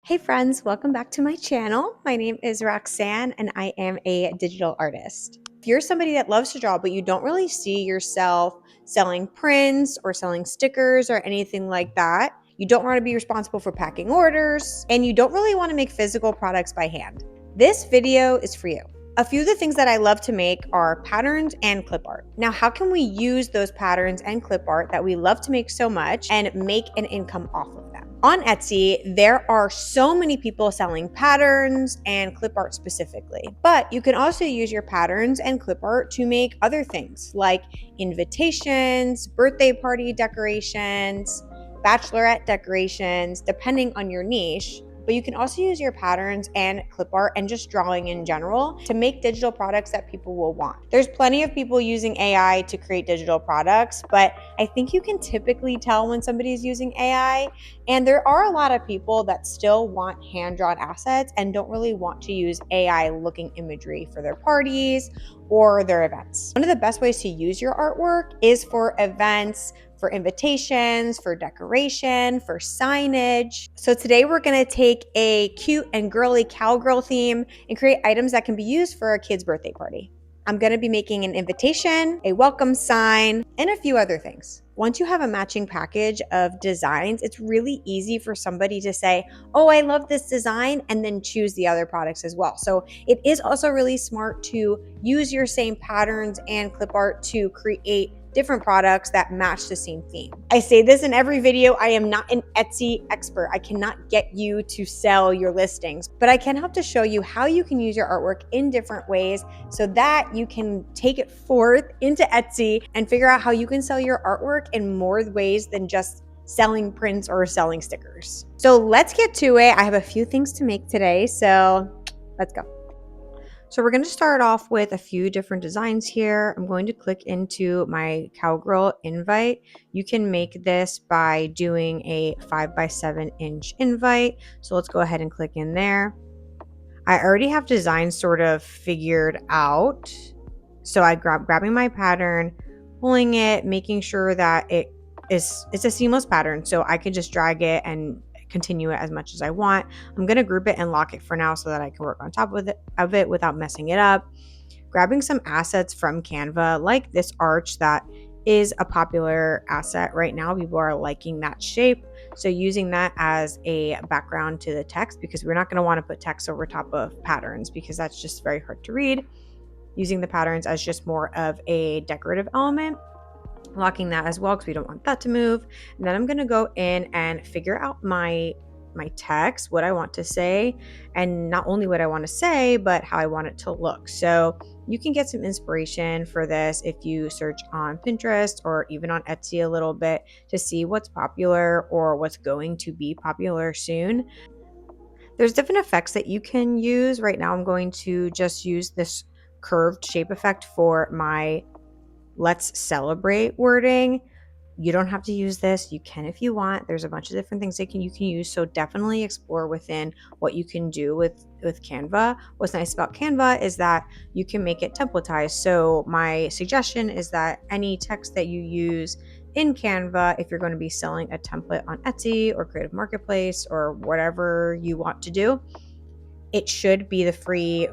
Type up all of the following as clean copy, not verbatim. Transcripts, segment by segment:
Hey friends, welcome back to my channel. My name is Roxanne and I am a digital artist. If you're somebody that loves to draw but you don't really see yourself selling prints or selling stickers or anything like that, you don't want to be responsible for packing orders, and you don't really want to make physical products by hand, this video is for you. A few of the things that I love to make are patterns and clip art. Now, how can we use those patterns and clip art that we love to make so much and make an income off of them? On Etsy, there are so many people selling patterns and clip art specifically, but you can also use your patterns and clip art to make other things like invitations, birthday party decorations, bachelorette decorations, depending on your niche. But you can also use your patterns and clip art and just drawing in general to make digital products that people will want. There's plenty of people using AI to create digital products, but I think you can typically tell when somebody's using AI. And there are a lot of people that still want hand-drawn assets and don't really want to use AI-looking imagery for their parties or their events. One of the best ways to use your artwork is for events, for invitations, for decoration, for signage. So today we're gonna take a cute and girly cowgirl theme and create items that can be used for a kid's birthday party. I'm gonna be making an invitation, a welcome sign, and a few other things. Once you have a matching package of designs, it's really easy for somebody to say, oh, I love this design, and then choose the other products as well. So it is also really smart to use your same patterns and clip art to create different products that match the same theme. I say this in every video, I am not an Etsy expert. I cannot get you to sell your listings, but I can help to show you how you can use your artwork in different ways so that you can take it forth into Etsy and figure out how you can sell your artwork in more ways than just selling prints or selling stickers. So let's get to it. I have a few things to make today, so let's go. So we're going to start off with a few different designs here. I'm going to click into my cowgirl invite. You can make this by doing a 5x7 inch invite. So let's go ahead and click in there. I already have designs sort of figured out. So I grabbing my pattern, pulling it, making sure that it's a seamless pattern. So I can just drag it and continue it as much as I want. I'm going to group it and lock it for now so that I can work on top of it without messing it up. Grabbing some assets from Canva, like this arch that is a popular asset right now. People are liking that shape. So using that as a background to the text, because we're not going to want to put text over top of patterns because that's just very hard to read. Using the patterns as just more of a decorative element. Locking that as well because we don't want that to move. And then I'm going to go in and figure out my text, what I want to say, and not only what I want to say, but how I want it to look. So you can get some inspiration for this if you search on Pinterest or even on Etsy a little bit to see what's popular or what's going to be popular soon. There's different effects that you can use. Right now I'm going to just use this curved shape effect for my let's celebrate wording. You don't have to use this. You can if you want. There's a bunch of different things that you can use. So definitely explore within what you can do with Canva. What's nice about Canva is that you can make it templatized. So my suggestion is that any text that you use in Canva, if you're going to be selling a template on Etsy or Creative Marketplace or whatever you want to do, it should be the free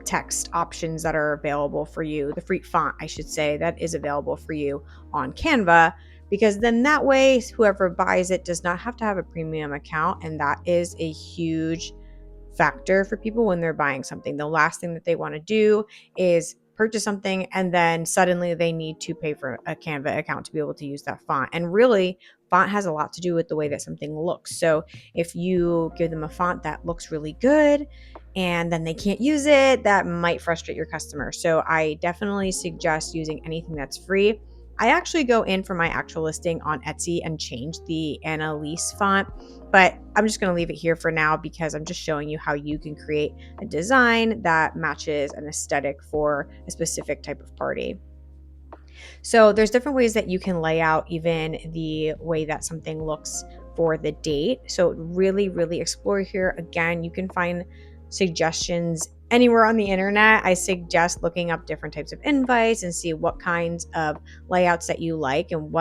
text options that are available for you, the free font, I should say, that is available for you on Canva, because then that way whoever buys it does not have to have a premium account, and that is a huge factor for people when they're buying something. The last thing that they want to do is purchase something and then suddenly they need to pay for a Canva account to be able to use that font. And really, font has a lot to do with the way that something looks. So if you give them a font that looks really good and then they can't use it, that might frustrate your customer. So I definitely suggest using anything that's free. I actually go in for my actual listing on Etsy and change the Annalise font, but I'm just going to leave it here for now because I'm just showing you how you can create a design that matches an aesthetic for a specific type of party. So there's different ways that you can lay out even the way that something looks for the date. So really, really explore here. Again, you can find suggestions anywhere on the internet. I suggest looking up different types of invites and see what kinds of layouts that you like and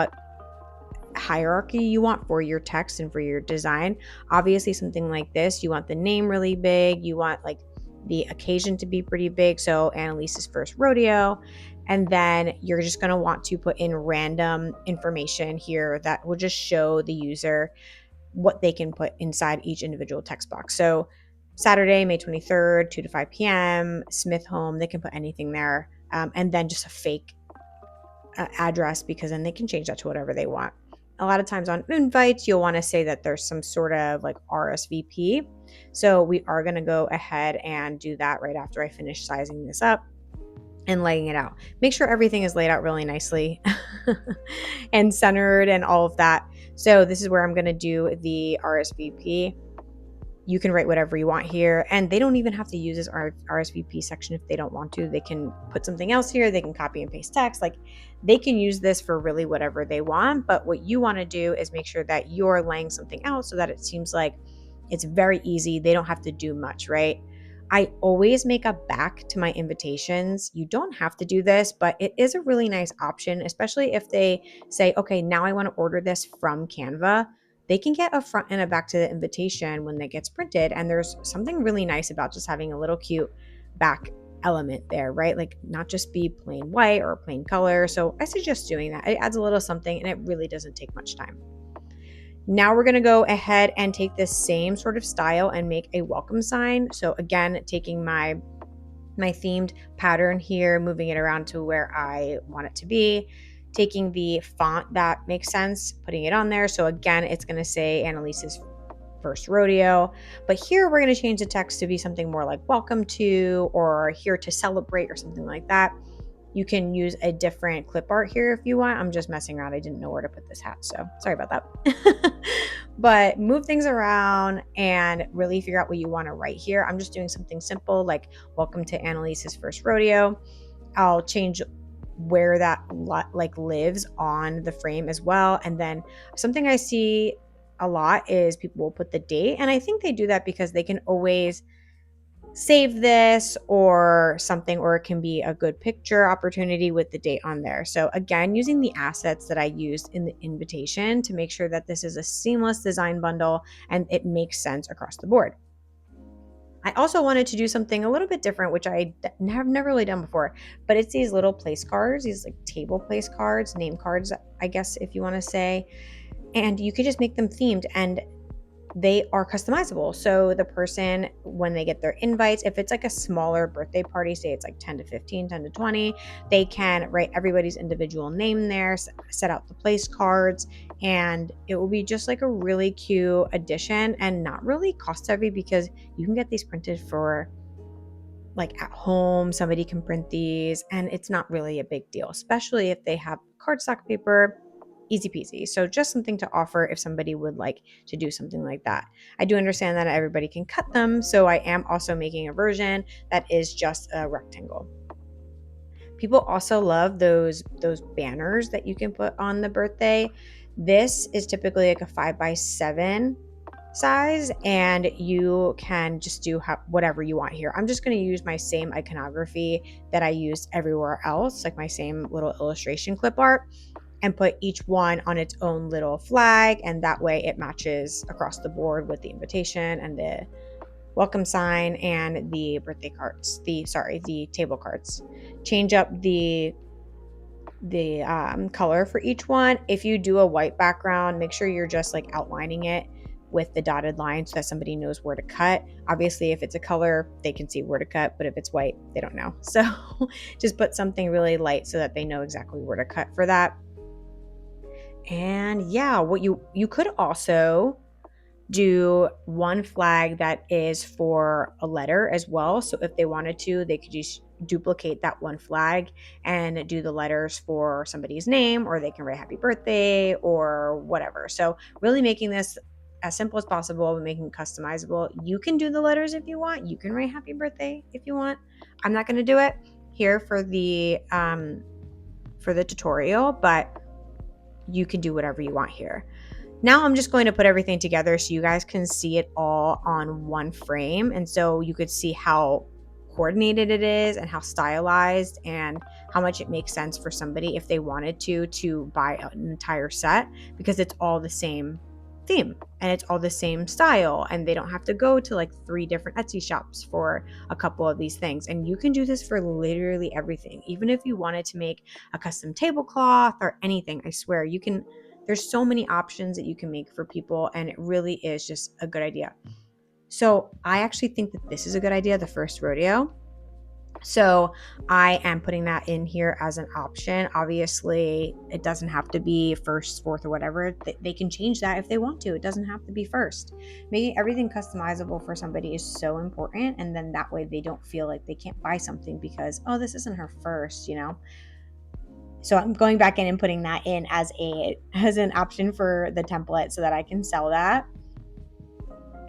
hierarchy you want for your text and for your design. Obviously, something like this, you want the name really big, you want like the occasion to be pretty big. So Annalise's first rodeo. And then you're just going to want to put in random information here that will just show the user what they can put inside each individual text box. So Saturday, May 23rd, 2 to 5 p.m., Smith Home, they can put anything there. And then just a fake address, because then they can change that to whatever they want. A lot of times on invites, you'll want to say that there's some sort of like RSVP. So we are going to go ahead and do that right after I finish sizing this up and laying it out. Make sure everything is laid out really nicely and centered and all of that. So this is where I'm going to do the RSVP. You can write whatever you want here, and they don't even have to use this RSVP section if they don't want to. They can put something else here. They can copy and paste text. Like, they can use this for really whatever they want. But what you want to do is make sure that you're laying something out so that it seems like it's very easy. They don't have to do much, right? I always make a back to my invitations. You don't have to do this, but it is a really nice option, especially if they say, okay, now I want to order this from Canva. They can get a front and a back to the invitation when it gets printed. And there's something really nice about just having a little cute back element there, right? Like, not just be plain white or plain color. So I suggest doing that. It adds a little something and it really doesn't take much time. Now we're going to go ahead and take this same sort of style and make a welcome sign. So again, taking my themed pattern here, moving it around to where I want it to be, taking the font that makes sense, putting it on there. So again, it's going to say Annalise's first rodeo, but here we're going to change the text to be something more like welcome to, or here to celebrate, or something like that. You can use a different clip art here if you want. I'm just messing around. I didn't know where to put this hat, so sorry about that. But move things around and really figure out what you want to write here. I'm just doing something simple like welcome to Annalise's first rodeo. I'll change where that like lives on the frame as well. And then something I see a lot is people will put the date, and I think they do that because they can always save this or something, or it can be a good picture opportunity with the date on there. So again, using the assets that I used in the invitation to make sure that this is a seamless design bundle and it makes sense across the board. I also wanted to do something a little bit different, which I have never really done before, but it's these little place cards, these like table place cards, name cards, I guess, if you want to say, and you could just make them themed, and they are customizable. So the person, when they get their invites, if it's like a smaller birthday party, say it's like 10 to 15, 10 to 20, they can write everybody's individual name there, set out the place cards, and it will be just like a really cute addition and not really cost heavy, because you can get these printed for like at home. Somebody can print these and it's not really a big deal, especially if they have cardstock paper. Easy peasy. So just something to offer if somebody would like to do something like that. I do understand that everybody can cut them, so I am also making a version that is just a rectangle. People also love those banners that you can put on the birthday. This is typically like a 5x7 size, and you can just do whatever you want here. I'm just going to use my same iconography that I used everywhere else, like my same little illustration clip art, and put each one on its own little flag, and that way it matches across the board with the invitation and the welcome sign and the birthday cards, the table cards. Change up the color for each one. If you do a white background, make sure you're just like outlining it with the dotted line so that somebody knows where to cut. Obviously, if it's a color, they can see where to cut, but if it's white, they don't know. So just put something really light so that they know exactly where to cut for that. And yeah, what you could also do one flag that is for a letter as well. So if they wanted to, they could just duplicate that one flag and do the letters for somebody's name, or they can write happy birthday or whatever. So really making this as simple as possible, but making it customizable. You can do the letters if you want. You can write happy birthday if you want. I'm not going to do it here for the tutorial, but you can do whatever you want here. Now I'm just going to put everything together so you guys can see it all on one frame. And so you could see how coordinated it is and how stylized and how much it makes sense for somebody if they wanted to buy an entire set, because it's all the same theme and it's all the same style, and they don't have to go to like 3 different Etsy shops for a couple of these things. And you can do this for literally everything. Even if you wanted to make a custom tablecloth or anything, I swear you can. There's so many options that you can make for people, and it really is just a good idea. So I actually think that this is a good idea, the first rodeo. So I am putting that in here as an option. Obviously, it doesn't have to be first, fourth, or whatever. They can change that if they want to. It doesn't have to be first. Making everything customizable for somebody is so important. And then that way they don't feel like they can't buy something because, oh, this isn't her first, you know? So I'm going back in and putting that in as an option for the template so that I can sell that.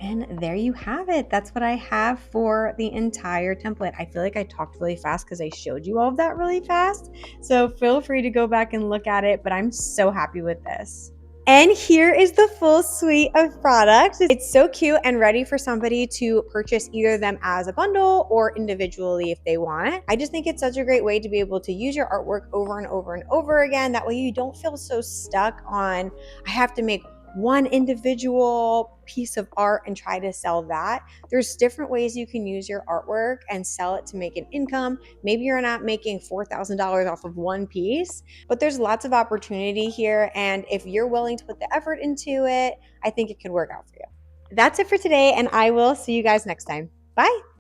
And there you have it. That's what I have for the entire template. I feel like I talked really fast because I showed you all of that really fast. So feel free to go back and look at it, but I'm so happy with this. And here is the full suite of products. It's so cute and ready for somebody to purchase either them as a bundle or individually if they want. I just think it's such a great way to be able to use your artwork over and over and over again. That way you don't feel so stuck on, I have to make one individual piece of art and try to sell that. There's different ways you can use your artwork and sell it to make an income. Maybe you're not making $4,000 off of one piece, but there's lots of opportunity here. And if you're willing to put the effort into it, I think it could work out for you. That's it for today, and I will see you guys next time. Bye.